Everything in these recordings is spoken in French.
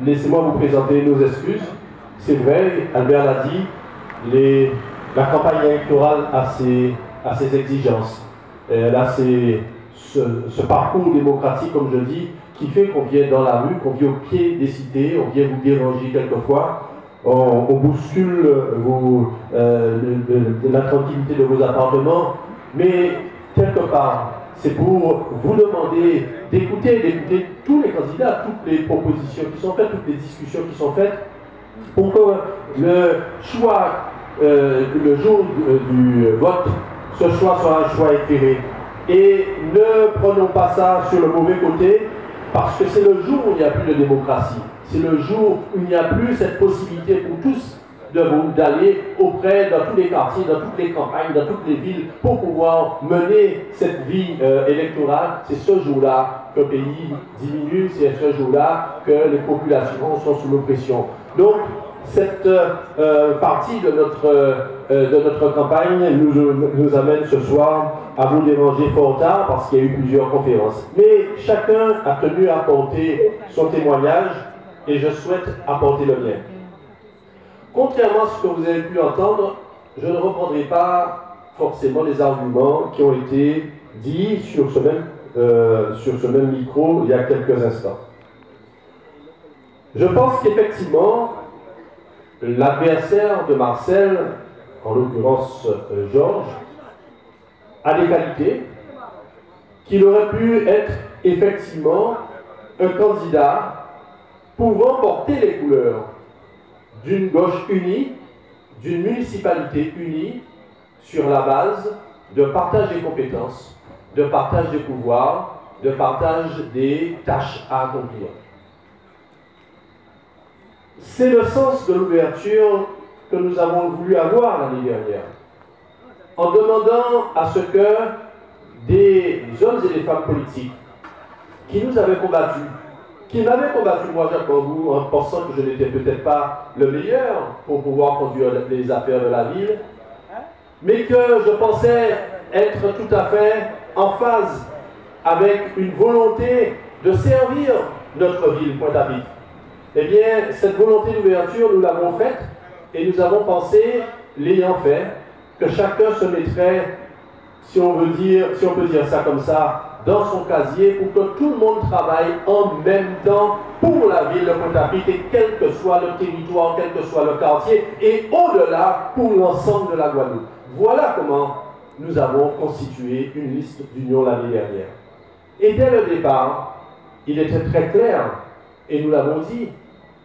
Laissez-moi vous présenter nos excuses. C'est vrai, Albert l'a dit, la campagne électorale a ses exigences. Elle a ce parcours démocratique, comme je dis, qui fait qu'on vient dans la rue, qu'on vient au pied des cités, on vient vous déranger quelquefois, on bouscule la tranquillité de vos appartements, mais quelque part, c'est pour vous demander d'écouter tous les candidats, toutes les propositions qui sont faites, toutes les discussions qui sont faites, pour que le choix, le jour du vote, ce choix soit un choix éclairé. Et ne prenons pas ça sur le mauvais côté, parce que c'est le jour où il n'y a plus de démocratie. C'est le jour où il n'y a plus cette possibilité pour tous d'aller auprès, dans tous les quartiers, dans toutes les campagnes, dans toutes les villes, pour pouvoir mener cette vie électorale. C'est ce jour-là que le pays diminue, c'est ce jour-là que les populations sont sous l'oppression. Donc, cette partie de notre campagne nous amène ce soir à vous déranger fort tard parce qu'il y a eu plusieurs conférences. Mais chacun a tenu à apporter son témoignage et je souhaite apporter le mien. Contrairement à ce que vous avez pu entendre, je ne reprendrai pas forcément les arguments qui ont été dits sur ce même micro il y a quelques instants. Je pense qu'effectivement, l'adversaire de Marcel, en l'occurrence Georges, a des qualités, qu'il aurait pu être effectivement un candidat pouvant porter les couleurs d'une gauche unie, d'une municipalité unie, sur la base de partage des compétences, de partage des pouvoirs, de partage des tâches à accomplir. C'est le sens de l'ouverture que nous avons voulu avoir l'année dernière, en demandant à ce que des hommes et des femmes politiques qui nous avaient combattus, qui m'avaient combattu moi, Jacques Bambou, en pensant que je n'étais peut-être pas le meilleur pour pouvoir conduire les affaires de la ville, mais que je pensais être tout à fait en phase avec une volonté de servir notre ville, Pointe-à-Pitre. Eh bien, cette volonté d'ouverture, nous l'avons faite et nous avons pensé, l'ayant fait, que chacun se mettrait, si on peut dire ça comme ça, dans son casier pour que tout le monde travaille en même temps pour la ville de Pointe-à-Pitre et quel que soit le territoire, quel que soit le quartier et au-delà pour l'ensemble de la Guadeloupe. Voilà comment nous avons constitué une liste d'union l'année dernière. Et dès le départ, il était très clair, et nous l'avons dit,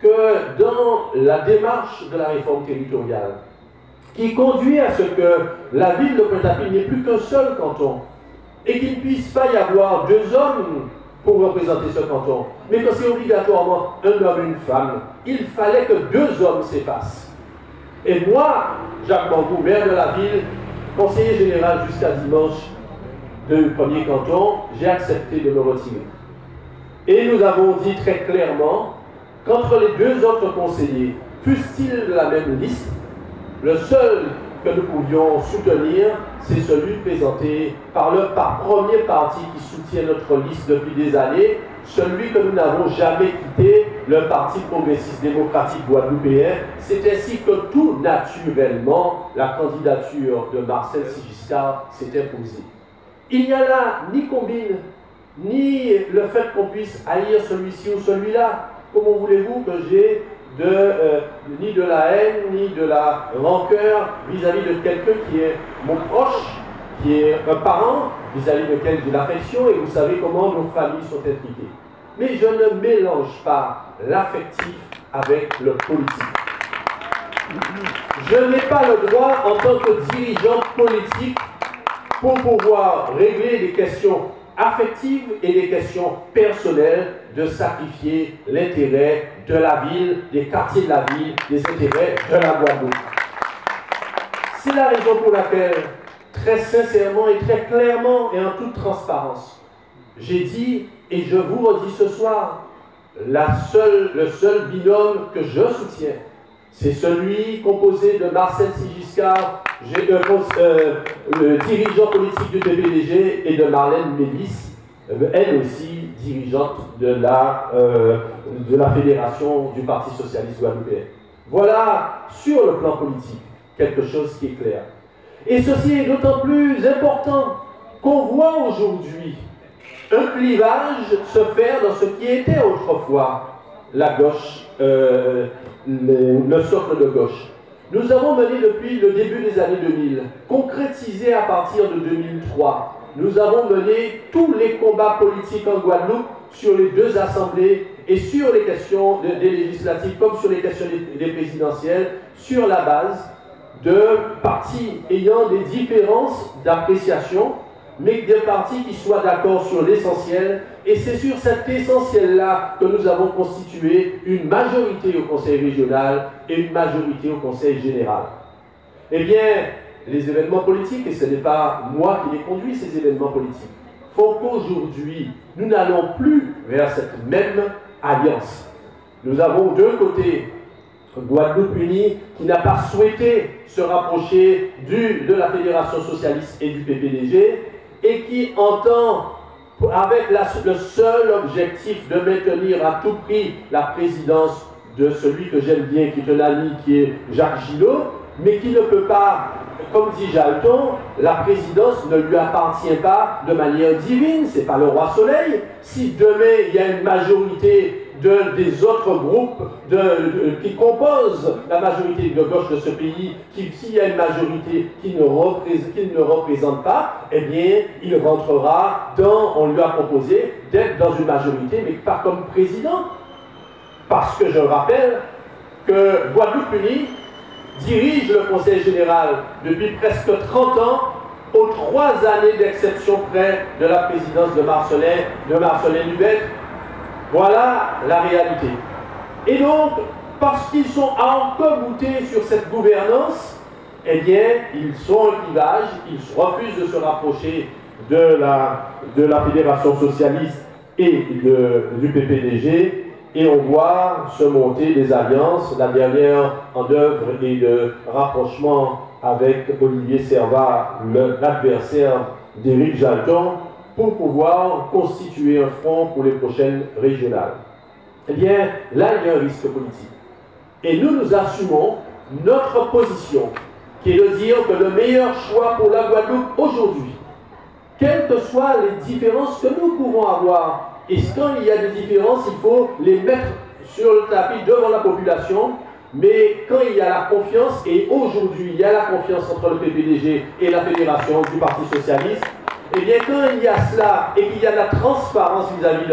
que dans la démarche de la réforme territoriale, qui conduit à ce que la ville de Pointe-à-Pitre n'ait plus qu'un seul canton, et qu'il ne puisse pas y avoir deux hommes pour représenter ce canton, mais que c'est obligatoirement un homme et une femme, il fallait que deux hommes s'effacent. Et moi, Jacques Bambou, maire de la ville, conseiller général jusqu'à dimanche du premier canton, j'ai accepté de me retirer. Et nous avons dit très clairement qu'entre les deux autres conseillers, fussent-ils de la même liste, le seul que nous pouvions soutenir, c'est celui présenté par le premier parti qui soutient notre liste depuis des années, celui que nous n'avons jamais quitté, le Parti progressiste démocratique guadeloupéen. C'est ainsi que tout naturellement, la candidature de Marcel Sigiscard s'est imposée. Il n'y a là ni combine, ni le fait qu'on puisse haïr celui-ci ou celui-là. Comment voulez-vous que j'ai ni de la haine, ni de la rancœur vis-à-vis de quelqu'un qui est mon proche, qui est un parent, vis-à-vis de lequel j'ai l'affection, et vous savez comment nos familles sont impliquées. Mais je ne mélange pas l'affectif avec le politique. Je n'ai pas le droit, en tant que dirigeant politique, pour pouvoir régler des questions affectives et des questions personnelles, de sacrifier l'intérêt de la ville, des quartiers de la ville, des intérêts de la Guadeloupe. C'est la raison pour laquelle, très sincèrement et très clairement et en toute transparence, j'ai dit, et je vous redis ce soir, le seul binôme que je soutiens, c'est celui composé de Marcel Sigiscard, le dirigeant politique du PPDG, et de Marlène Mélis, elle aussi dirigeante de la fédération du Parti socialiste guadeloupéen. Voilà, sur le plan politique, quelque chose qui est clair. Et ceci est d'autant plus important qu'on voit aujourd'hui un clivage se faire dans ce qui était autrefois la gauche, le socle de gauche. Nous avons mené depuis le début des années 2000, concrétisé à partir de 2003, nous avons mené tous les combats politiques en Guadeloupe sur les deux assemblées et sur les questions des législatives comme sur les questions des présidentielles, sur la base de partis ayant des différences d'appréciation, mais des partis qui soient d'accord sur l'essentiel. Et c'est sur cet essentiel-là que nous avons constitué une majorité au Conseil régional et une majorité au Conseil général. Eh bien, les événements politiques, et ce n'est pas moi qui les conduis, ces événements politiques, font qu'aujourd'hui, nous n'allons plus vers cette même alliance. Nous avons d'un côté Guadeloupe Unie qui n'a pas souhaité se rapprocher de la Fédération socialiste et du PPDG et qui entend, avec le seul objectif de maintenir à tout prix la présidence de celui que j'aime bien, qui est un ami, qui est Jacques Gillot, mais qui ne peut pas, comme dit Jalton, la présidence ne lui appartient pas de manière divine, c'est pas le roi soleil. Si demain il y a une majorité des autres groupes qui composent la majorité de gauche de ce pays, s'il y a une majorité qu'il ne représente pas, eh bien, il rentrera on lui a proposé d'être dans une majorité, mais pas comme président. Parce que je rappelle que Guadeloupe Unie dirige le Conseil général depuis presque 30 ans, aux 3 années d'exception près de la présidence de Marcelin Lubet. Voilà la réalité. Et donc, parce qu'ils sont encomoutés sur cette gouvernance, eh bien, ils sont un clivage, ils refusent de se rapprocher de la Fédération socialiste et du PPDG, et on voit se monter des alliances. La dernière en œuvre est le rapprochement avec Olivier Servat, l'adversaire d'Éric Jalton, pour pouvoir constituer un front pour les prochaines régionales. Eh bien, là, il y a un risque politique. Et nous assumons notre position, qui est de dire que le meilleur choix pour la Guadeloupe aujourd'hui, quelles que soient les différences que nous pouvons avoir, et quand il y a des différences, il faut les mettre sur le tapis devant la population, mais quand il y a la confiance, et aujourd'hui il y a la confiance entre le PPDG et la Fédération du Parti socialiste, eh bien, quand il y a cela et qu'il y a la transparence vis-à-vis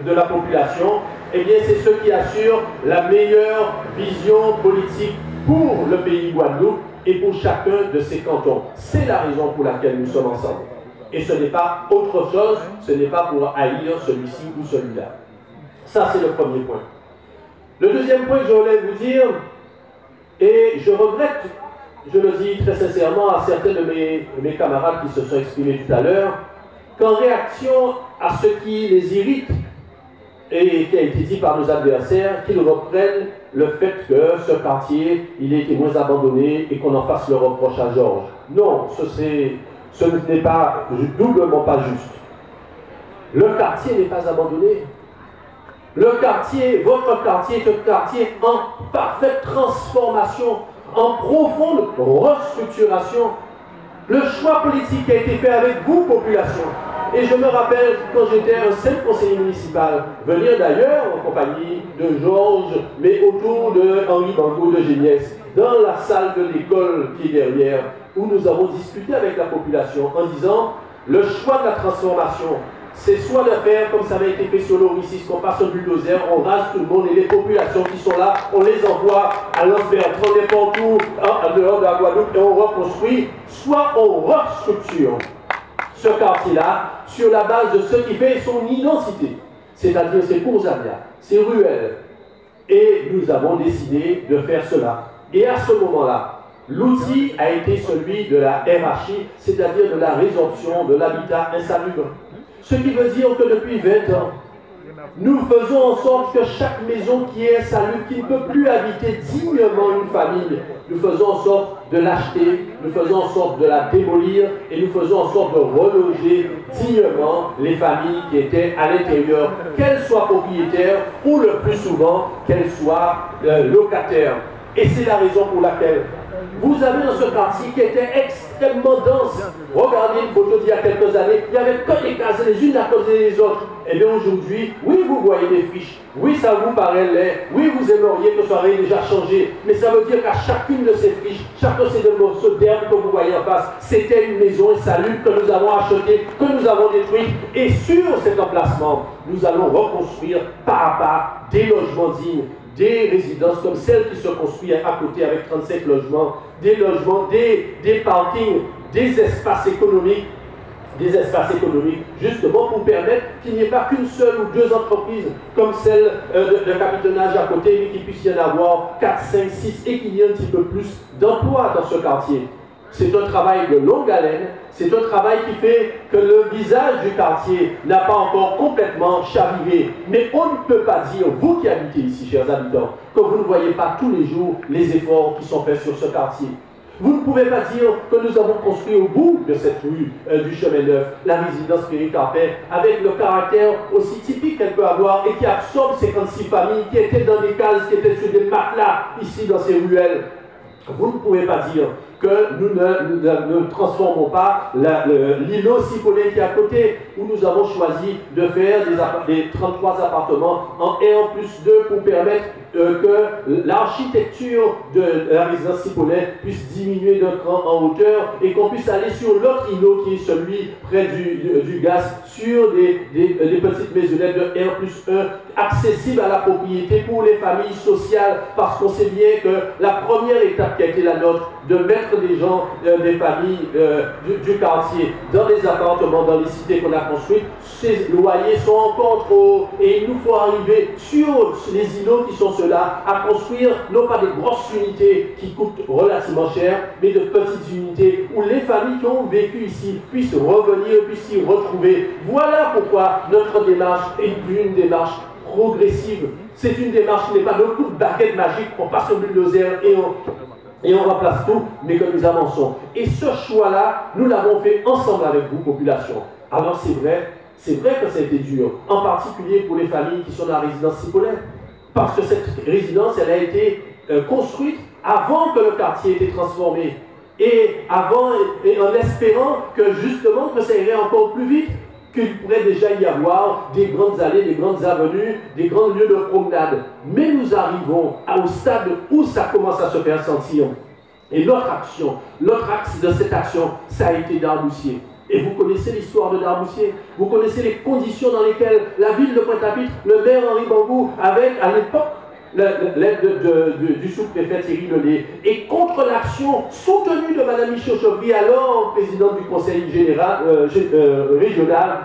de la population, eh bien, c'est ce qui assure la meilleure vision politique pour le pays Guadeloupe et pour chacun de ses cantons. C'est la raison pour laquelle nous sommes ensemble. Et ce n'est pas autre chose, ce n'est pas pour haïr celui-ci ou celui-là. Ça, c'est le premier point. Le deuxième point que je voulais vous dire, et je regrette, je le dis très sincèrement à certains de mes camarades qui se sont exprimés tout à l'heure, qu'en réaction à ce qui les irrite et qui a été dit par nos adversaires, qu'ils reprennent le fait que ce quartier, il a été moins abandonné et qu'on en fasse le reproche à Georges. Non, ce n'est pas doublement pas juste. Le quartier n'est pas abandonné. Le quartier, votre quartier est un quartier en parfaite transformation, en profonde restructuration. Le choix politique a été fait avec vous, population. Et je me rappelle, quand j'étais un simple conseiller municipal, venir d'ailleurs en compagnie de Georges, mais autour de Henri Bango de Géniès, dans la salle de l'école qui est derrière, où nous avons discuté avec la population en disant, le choix de la transformation, c'est soit de faire comme ça avait été fait sur l'Oricis, qu'on passe au bulldozer, on rase tout le monde et les populations qui sont là, on les envoie à Lens-Bertrand, n'importe où, en dehors de la Guadeloupe, et on reconstruit, soit on restructure ce quartier-là sur la base de ce qui fait son identité, c'est-à-dire ses cours arrière, ses ruelles. Et nous avons décidé de faire cela. Et à ce moment-là, l'outil a été celui de la RHI, c'est-à-dire de la résorption de l'habitat insalubre. Ce qui veut dire que depuis 20 ans, Nous faisons en sorte que chaque maison qui est insalubre, qui ne peut plus habiter dignement une famille, nous faisons en sorte de l'acheter, nous faisons en sorte de la démolir et nous faisons en sorte de reloger dignement les familles qui étaient à l'intérieur, qu'elles soient propriétaires ou le plus souvent qu'elles soient locataires. Et c'est la raison pour laquelle vous avez dans ce quartier qui était extrêmement dense. Regardez une photo d'il y a quelques années, il n'y avait que des cases les unes à côté des autres. Et bien aujourd'hui, oui, vous voyez des friches, oui, ça vous paraît laid, oui, vous aimeriez que ça ait déjà changé, mais ça veut dire qu'à chacune de ces friches, chacun de ces morceaux d'herbe que vous voyez en face, c'était une maison insalubre que nous avons achetée, que nous avons détruite. Et sur cet emplacement, nous allons reconstruire pas à pas des logements dignes, des résidences comme celle qui se construit à côté avec 35 logements, des logements, des parkings, des espaces économiques, justement pour permettre qu'il n'y ait pas qu'une seule ou deux entreprises comme celle de capitonnage à côté, mais qu'il puisse y en avoir 4, 5, 6 et qu'il y ait un petit peu plus d'emplois dans ce quartier. C'est un travail de longue haleine, c'est un travail qui fait que le visage du quartier n'a pas encore complètement chaviré. Mais on ne peut pas dire, vous qui habitez ici, chers habitants, que vous ne voyez pas tous les jours les efforts qui sont faits sur ce quartier. Vous ne pouvez pas dire que nous avons construit au bout de cette rue du Chemin Neuf la résidence Péricarpet avec le caractère aussi typique qu'elle peut avoir et qui absorbe 56 familles qui étaient dans des cases, qui étaient sur des matelas ici dans ces ruelles. Vous ne pouvez pas dire que nous ne transformons pas l'îlot Cipollin qui est à côté, où nous avons choisi de faire des 33 appartements en R+2 pour permettre que l'architecture de la résidence Cipollin puisse diminuer d'un cran en hauteur et qu'on puisse aller sur l'autre îlot qui est celui près du gaz, sur des petites maisonnettes de R+1 accessibles à la propriété pour les familles sociales, parce qu'on sait bien que la première étape qui a été la nôtre, de mettre des gens, des familles du quartier dans des appartements, dans les cités qu'on a construites, ces loyers sont encore trop hauts et il nous faut arriver sur les îlots qui sont ceux-là à construire non pas des grosses unités qui coûtent relativement cher, mais de petites unités où les familles qui ont vécu ici puissent revenir, puissent s'y retrouver. Voilà pourquoi notre démarche est une démarche progressive. C'est une démarche qui n'est pas d'un coup de baguette magique, on passe au bulldozer et on remplace tout, mais que nous avançons. Et ce choix-là, nous l'avons fait ensemble avec vous, population. Alors c'est vrai que ça a été dur, en particulier pour les familles qui sont dans la résidence Cipollin, parce que cette résidence, elle a été construite avant que le quartier ait été transformé, et en espérant que justement que ça irait encore plus vite, qu'il pourrait déjà y avoir des grandes allées, des grandes avenues, des grands lieux de promenade. Mais nous arrivons au stade où ça commence à se faire sentir. Et l'autre axe de cette action, ça a été Darboussier. Et vous connaissez l'histoire de Darboussier. Vous connaissez les conditions dans lesquelles la ville de Pointe-à-Pitre, le maire Henri Bangou, avec à l'époque l'aide du sous-préfet Thierry Lelay, et contre l'action soutenue de Mme Michel Chevry, alors présidente du conseil général régional,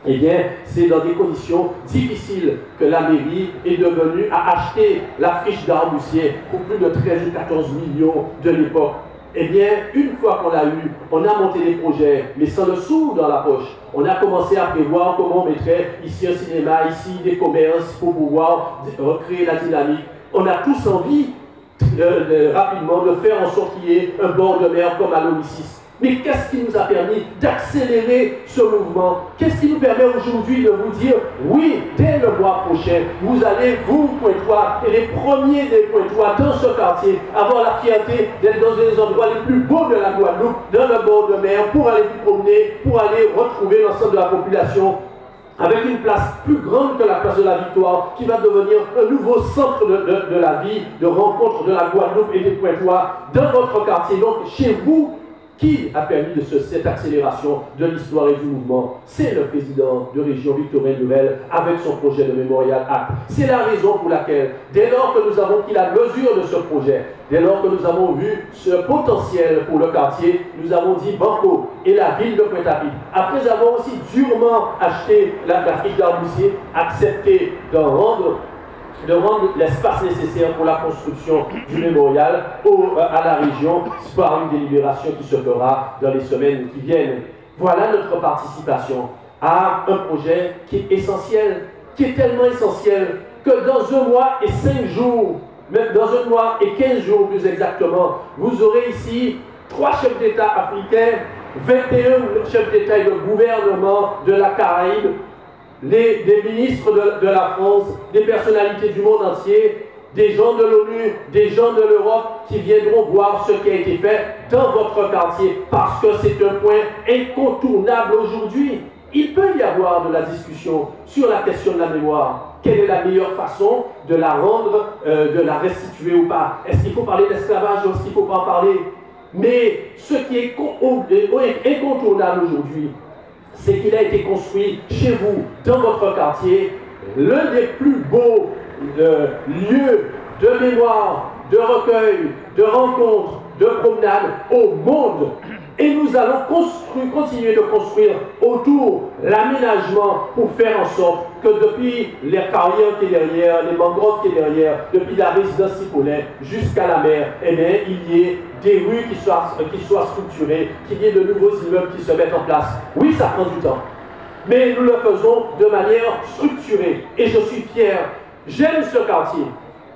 eh bien, c'est dans des conditions difficiles que la mairie est devenue à acheter la friche d'Arboussier pour plus de 13 ou 14 millions de l'époque. Eh bien, une fois qu'on l'a eu, on a monté des projets, mais sans le sou dans la poche. On a commencé à prévoir comment on mettrait ici un cinéma, ici des commerces pour pouvoir recréer la dynamique. On a tous envie rapidement de faire en sorte qu'il y ait un bord de mer comme à l'Olysis. Mais qu'est-ce qui nous a permis d'accélérer ce mouvement? Qu'est-ce qui nous permet aujourd'hui de vous dire, oui, dès le mois prochain, vous allez, vous, Pointois, et les premiers des Pointois dans ce quartier, avoir la fierté d'être dans les endroits les plus beaux de la Guadeloupe, dans le bord de mer, pour aller vous promener, pour aller retrouver l'ensemble de la population, avec une place plus grande que la place de la Victoire, qui va devenir un nouveau centre de la vie, de rencontre de la Guadeloupe et des Pointois, dans votre quartier, donc chez vous. Qui a permis de cette accélération de l'histoire et du mouvement? C'est le président de région Victorin Nouvelle avec son projet de Mémorial Act. C'est la raison pour laquelle, dès lors que nous avons pris la mesure de ce projet, dès lors que nous avons vu ce potentiel pour le quartier, nous avons dit banco, et la ville de Pointe-à-Pitre, après avoir aussi durement acheté la friche d'Arboussier, accepté de rendre l'espace nécessaire pour la construction du mémorial à la région par une délibération qui se fera dans les semaines qui viennent. Voilà notre participation à un projet qui est essentiel. qui est tellement essentiel que dans 1 mois et 5 jours, même dans 1 mois et 15 jours plus exactement, vous aurez ici 3 chefs d'État africains, 21 chefs d'État et de gouvernement de la Caraïbe, des ministres de la France, des personnalités du monde entier, des gens de l'ONU, des gens de l'Europe qui viendront voir ce qui a été fait dans votre quartier parce que c'est un point incontournable aujourd'hui. Il peut y avoir de la discussion sur la question de la mémoire. Quelle est la meilleure façon de la rendre, de la restituer ou pas? Est-ce qu'il faut parler d'esclavage ou est-ce qu'il ne faut pas en parler? Mais ce qui est incontournable aujourd'hui, c'est qu'il a été construit chez vous, dans votre quartier, l'un des plus beaux lieux de mémoire, de recueil, de rencontres, de promenades au monde. Et nous allons continuer de construire autour l'aménagement pour faire en sorte que depuis les carrières qui est derrière, les mangroves qui est derrière, depuis la résidence Cipollin jusqu'à la mer, eh bien, il y ait des rues qui soient structurées, qu'il y ait de nouveaux immeubles qui se mettent en place. Oui, ça prend du temps, mais nous le faisons de manière structurée. Et je suis fier. J'aime ce quartier,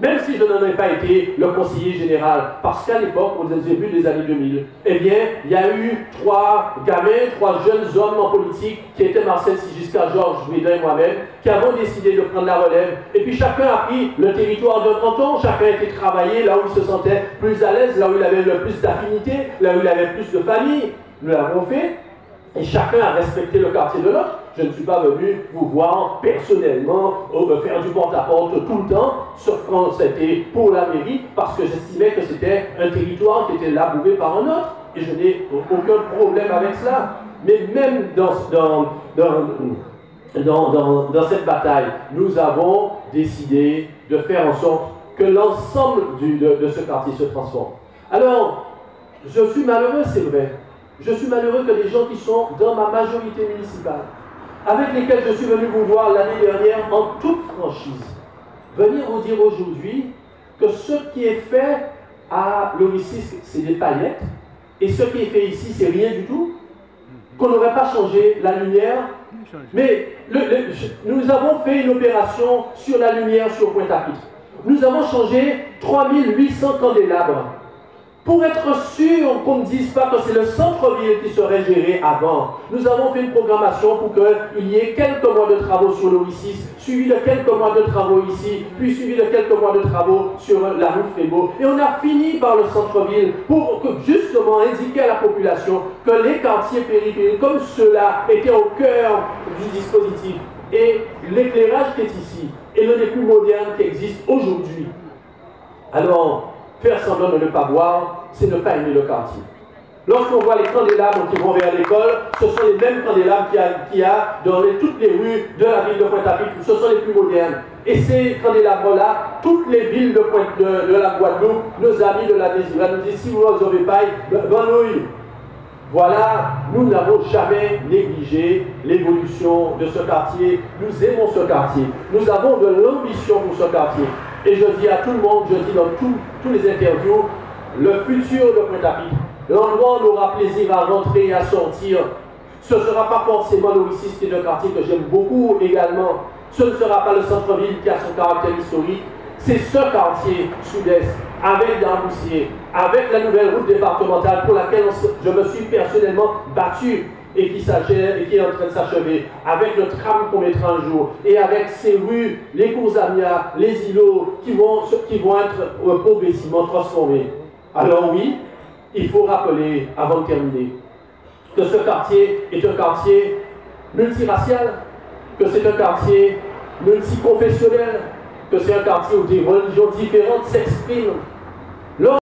même si je n'en ai pas été le conseiller général, parce qu'à l'époque, au début des années 2000, eh bien, il y a eu 3 gamins, 3 jeunes hommes en politique, qui étaient Marcel Sigisca, Georges Médin et moi-même, qui avons décidé de prendre la relève. Et puis chacun a pris le territoire d'un canton, chacun a été travaillé là où il se sentait plus à l'aise, là où il avait le plus d'affinité, là où il avait plus de famille. Nous l'avons fait, et chacun a respecté le quartier de l'autre. Je ne suis pas venu vous voir personnellement faire du porte-à-porte tout le temps, sauf quand c'était pour la mairie, parce que j'estimais que c'était un territoire qui était labouré par un autre, et je n'ai aucun problème avec cela. Mais même dans cette bataille, nous avons décidé de faire en sorte que l'ensemble de ce quartier se transforme. Alors, je suis malheureux, c'est vrai. Je suis malheureux que les gens qui sont dans ma majorité municipale, avec lesquels je suis venu vous voir l'année dernière en toute franchise, venir vous dire aujourd'hui que ce qui est fait à l'Oricis, c'est des paillettes, et ce qui est fait ici, c'est rien du tout, qu'on n'aurait pas changé la lumière. Mais nous avons fait une opération sur la lumière sur Pointe-à-Pitre. Nous avons changé 3800 candélabres. Pour être sûr qu'on ne dise pas que c'est le centre-ville qui serait géré avant, nous avons fait une programmation pour qu'il y ait quelques mois de travaux sur l'Oricis, suivi de quelques mois de travaux ici, puis suivi de quelques mois de travaux sur la rue Frémaux. Et on a fini par le centre-ville pour justement indiquer à la population que les quartiers périphériques comme ceux-là étaient au cœur du dispositif. Et l'éclairage qui est ici est l'un des plus modernes qui existe aujourd'hui. Alors, faire semblant de ne pas voir, c'est ne pas aimer le quartier. Lorsqu'on voit les candélabres qui vont vers l'école, ce sont les mêmes candélabres qu'il y a dans toutes les rues de la ville de Pointe-à-Pitre. Ce sont les plus modernes. Et ces candélabres-là, toutes les villes de la Guadeloupe, nos amis de la Désirade nous disent, si vous n'en avez pas, banouille. Voilà, nous n'avons jamais négligé l'évolution de ce quartier. Nous aimons ce quartier. Nous avons de l'ambition pour ce quartier. Et je dis à tout le monde, je dis dans tous les interviews, le futur de Pointe-à-Pitre, l'endroit où on aura plaisir à rentrer et à sortir, ce ne sera pas forcément l'Oricis qui est un quartier que j'aime beaucoup également. Ce ne sera pas le centre-ville qui a son caractère historique. C'est ce quartier sud-est, avec Damboussier, avec la nouvelle route départementale pour laquelle je me suis personnellement battu et qui est en train de s'achever, avec le tram qu'on mettra un jour, et avec ces rues, les Cours-Amia, les îlots, qui vont être progressivement transformés. Alors oui, il faut rappeler, avant de terminer, que ce quartier est un quartier multiracial, que c'est un quartier multiconfessionnel, que c'est un quartier où des religions différentes s'expriment,